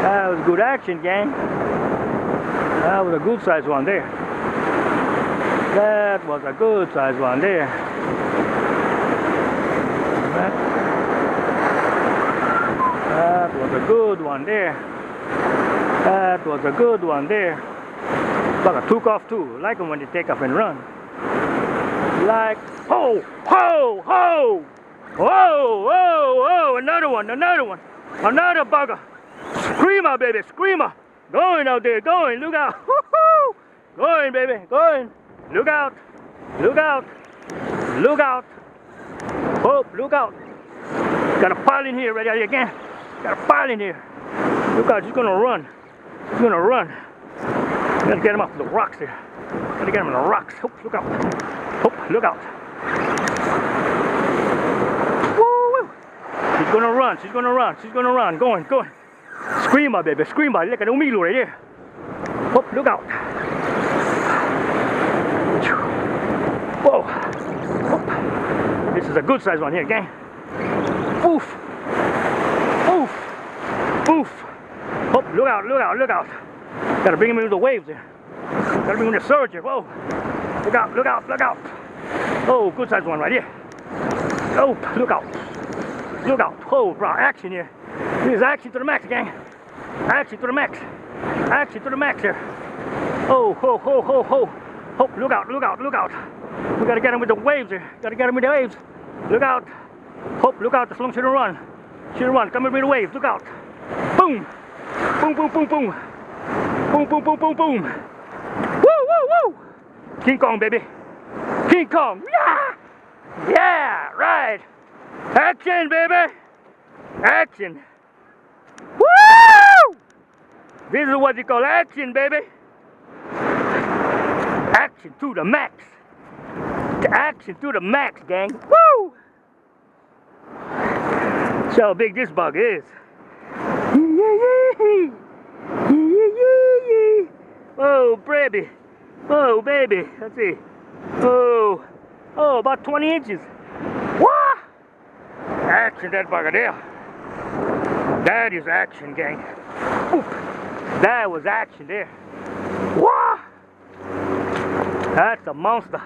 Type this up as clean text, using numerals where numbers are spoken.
That was good action, gang. That was a good size one there. That was a good size one there. That was a good one there. That was a good one there. But I took off too. I like them when they take off and run. Like, ho, ho, ho! Whoa, whoa, whoa! Another one, another bugger! Screamer, baby, screamer! Going out there, going, look out! Woo-hoo! Going, baby, going! Look out! Look out! Look out! Oh, look out! Got a pile in here, right out here again. Got a pile in here. Look out, she's gonna run. She's gonna run. Gotta get him off the rocks here. Gotta get him on the rocks. Oh, look out! Oh, look out! Woo! She's gonna run. She's gonna run. She's gonna run. Going, going. Screamer, baby, screamer. Look at the umilo right there. Oh, look out! Whoa! Oh. This is a good size one here, gang. Oof! Oof! Oof! Oh, look out! Look out! Look out! Gotta bring him into the waves there. Gotta bring him in the surge here. Whoa! Look out! Look out! Look out! Oh, good size one right here. Oh, look out! Look out! Oh, bro, action here. This is action to the max, gang. Action to the max. Action to the max here. Oh, ho, ho, ho, ho. Oh, look out, look out, look out. We gotta get him with the waves here. Gotta get him with the waves. Look out. Oh, look out. The slung shouldn't run. Shouldn't run. Come with me the waves. Look out. Boom. Boom, boom, boom, boom. Boom, boom, boom, boom, boom. Woo, woo, woo. King Kong, baby. King Kong. Yeah. Yeah, right. Action, baby. Action. Woo! This is what you call action, baby. Action to the max. Action to the max, gang. Woo! See how big this bug is. Oh, baby. Oh, baby. Let's see. Oh, about 20 inches. What? Action, that bugger there. That is action, gang. Oop. That was action there. What? That's a monster.